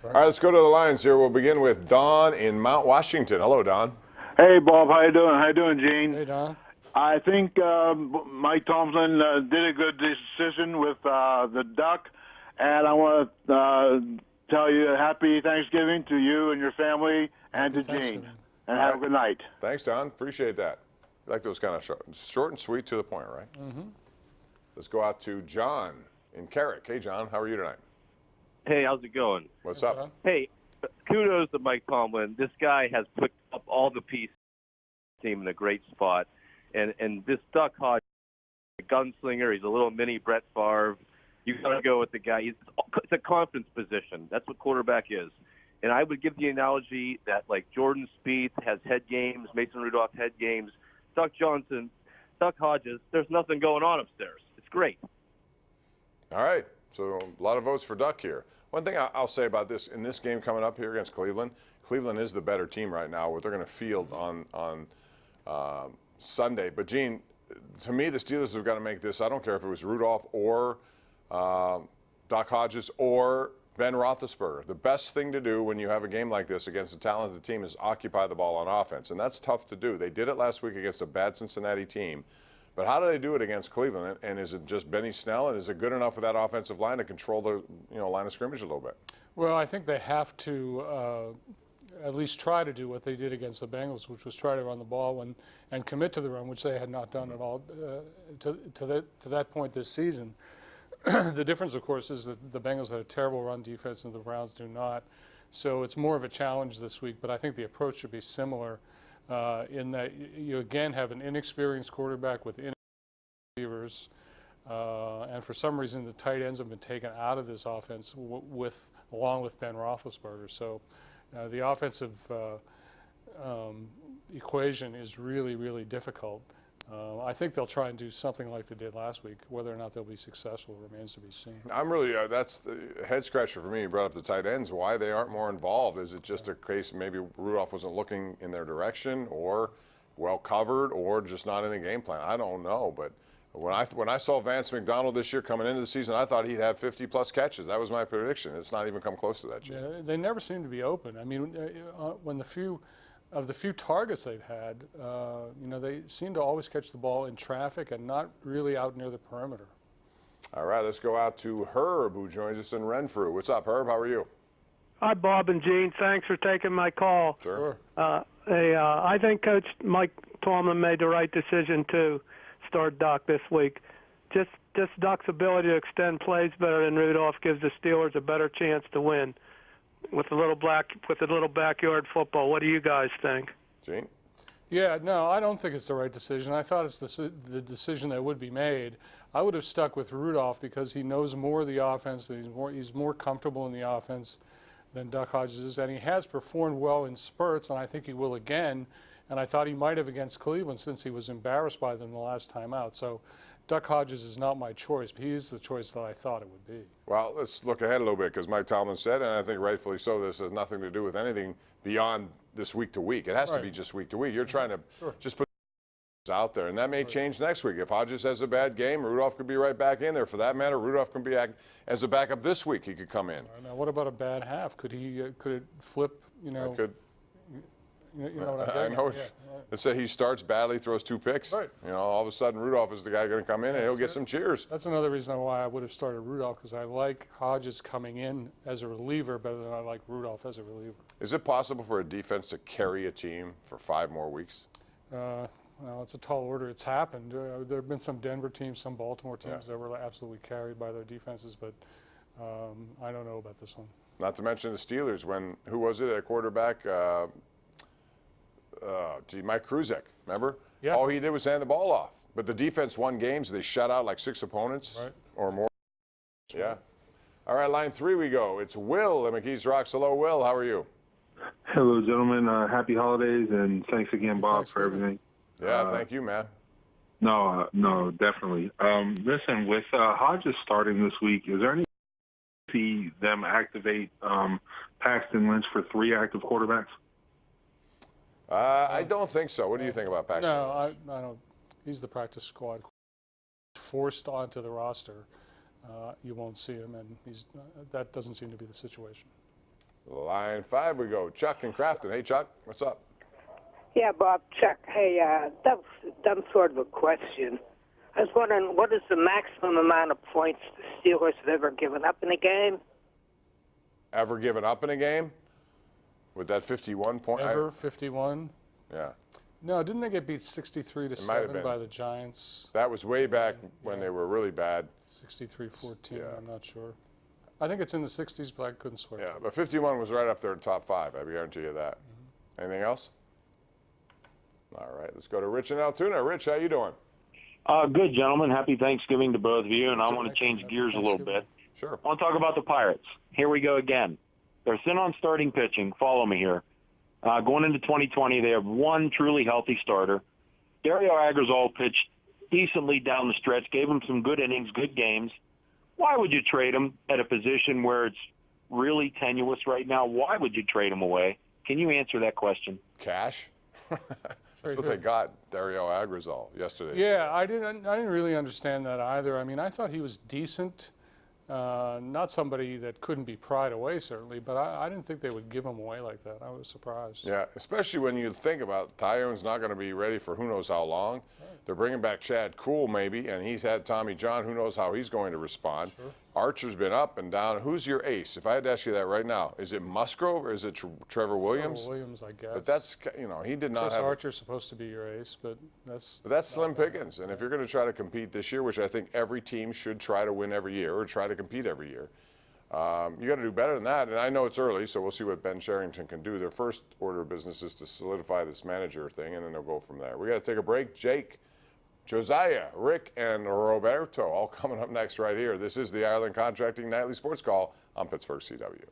All right, let's go to the lines here. We'll begin with Don in Mount Washington. Hello, Don. Hey, Bob. How you doing? How you doing, Gene? Hey, Don. I think Mike Tomlin did a good decision with the Duck, and I want to tell you happy Thanksgiving to you and your family and to Gene. And have a good night. Thanks, Don. Appreciate that. You like those kind of short and sweet, to the point, right? Mm-hmm. Let's go out to John in Carrick. Hey, John. How are you tonight? Hey, how's it going? What's up? Hey, kudos to Mike Tomlin. This guy has put up all the pieces team in a great spot. And this Duck Hodge, a gunslinger, he's a little mini Brett Favre. You got to go with the guy. It's a confidence position. That's what quarterback is. And I would give the analogy that, like, Jordan Spieth has head games, Mason Rudolph head games, Duck Hodges, there's nothing going on upstairs. It's great. All right. So a lot of votes for Duck here. One thing I'll say about this, in this game coming up here against Cleveland, Cleveland is the better team right now. What they're going to field on Sunday. But, Gene, to me, the Steelers have got to make this. I don't care if it was Rudolph or Doc Hodges or Ben Roethlisberger. The best thing to do when you have a game like this against a talented team is occupy the ball on offense, and that's tough to do. They did it last week against a bad Cincinnati team. But how do they do it against Cleveland? And is it just Benny Snell? And is it good enough with that offensive line to control the line of scrimmage a little bit? Well, I think they have to at least try to do what they did against the Bengals, which was try to run the ball and commit to the run, which they had not done at all to that point this season. The difference, of course, is that the Bengals had a terrible run defense and the Browns do not. So it's more of a challenge this week, but I think the approach should be similar. In that you again have an inexperienced quarterback with receivers, and for some reason the tight ends have been taken out of this offense along with Ben Roethlisberger. So the offensive equation is really, really difficult. I think they'll try and do something like they did last week. Whether or not they'll be successful remains to be seen. I'm really that's the head scratcher for me. You brought up the tight ends. Why they aren't more involved? Is it just a case maybe Rudolph wasn't looking in their direction, or well covered, or just not in a game plan? I don't know. But when I saw Vance McDonald this year coming into the season, I thought he'd have 50-plus catches. That was my prediction. It's not even come close to that yet. Yeah, they never seem to be open. I mean, when the few targets they've had, they seem to always catch the ball in traffic and not really out near the perimeter. All right, let's go out to Herb, who joins us in Renfrew. What's up, Herb? How are you? Hi, Bob and Gene. Thanks for taking my call. Sure. I think Coach Mike Tomlin made the right decision to start Doc this week. Just Doc's ability to extend plays better than Rudolph gives the Steelers a better chance to win. With a little backyard football. What do you guys think? Gene? Yeah, no, I don't think it's the right decision. I thought it's the decision that would be made. I would have stuck with Rudolph because he knows more of the offense. He's more comfortable in the offense than Duck Hodges is, and he has performed well in spurts, and I think he will again. And I thought he might have against Cleveland since he was embarrassed by them the last time out. So Duck Hodges is not my choice, but he is the choice that I thought it would be. Well, let's look ahead a little bit because Mike Tomlin said, and I think rightfully so, this has nothing to do with anything beyond this week to week. It has to be just week to week. You're trying to just put out there, and that may change next week. If Hodges has a bad game, Rudolph could be right back in there. For that matter, Rudolph can be as a backup this week. He could come in. Now, what about a bad half? Could it flip? You know what I'm I know. Let's say he starts badly, throws 2 picks. Right. All of a sudden Rudolph is the guy going to come in and he'll get some cheers. That's another reason why I would have started Rudolph, because I like Hodges coming in as a reliever better than I like Rudolph as a reliever. Is it possible for a defense to carry a team for 5 more weeks? Well, it's a tall order. It's happened. There have been some Denver teams, some Baltimore teams that were absolutely carried by their defenses, but I don't know about this one. Not to mention the Steelers. Who was it at quarterback? Mike Kruzek, remember? Yeah. All he did was hand the ball off. But the defense won games. They shut out like 6 opponents or more. Yeah. All right, line 3 we go. It's Will at McKees Rocks. Hello, Will. How are you? Hello, gentlemen. Happy holidays, and thanks again, Bob, for everything. Yeah, thank you, man. No, definitely. Listen, with Hodges starting this week, is there any see them activate Paxton Lynch for 3 active quarterbacks? I don't think so. What do you think about Paxton? No, I don't. He's the practice squad. Forced onto the roster, you won't see him, and that doesn't seem to be the situation. Line 5 we go. Chuck in Crafton. Hey, Chuck, what's up? Yeah, Bob, Chuck. Hey, that was dumb sort of a question. I was wondering, what is the maximum amount of points the Steelers have ever given up in a game? Ever given up in a game? With that 51 point? Ever 51? Yeah. No, didn't they get beat 63-7 by the Giants? That was way back when they were really bad. 63-14, Yeah. I'm not sure. I think it's in the 60s, but I couldn't swear. Yeah, but 51 was right up there in top 5. I guarantee you that. Anything else? All right, let's go to Rich in Altoona. Rich, how you doing? Good, gentlemen. Happy Thanksgiving to both of you, and I want to change gears a little bit. Sure. I want to talk about the Pirates. Here we go again. They're thin on starting pitching. Follow me here. Going into 2020, they have one truly healthy starter. Dario Agrizal pitched decently down the stretch, gave him some good innings, good games. Why would you trade him at a position where it's really tenuous right now? Why would you trade him away? Can you answer that question? Cash? That's what they got, Dario Agrizal, yesterday. Yeah, I didn't really understand that either. I mean, I thought he was decent. Not somebody that couldn't be pried away, certainly, but I didn't think they would give him away like that. I was surprised. Yeah, especially when you think about Tyone's not going to be ready for who knows how long. Right. They're bringing back Chad Kuhl maybe, and he's had Tommy John. Who knows how he's going to respond. Sure. Archer's been up and down. Who's your ace? If I had to ask you that right now, is it Musgrove or is it Trevor Williams? Trevor Williams, I guess. But that's, you know, he did not Chris have. Archer's supposed to be your ace, but that's slim pickings. And if you're going to try to compete this year, which I think every team should try to win every year or try to compete every year, you got to do better than that. And I know it's early, so we'll see what Ben Sherrington can do. Their first order of business is to solidify this manager thing, and then they'll go from there. We got to take a break. Jake, Josiah, Rick, and Roberto all coming up next right here. This is the Ireland Contracting Nightly Sports Call on Pittsburgh CW.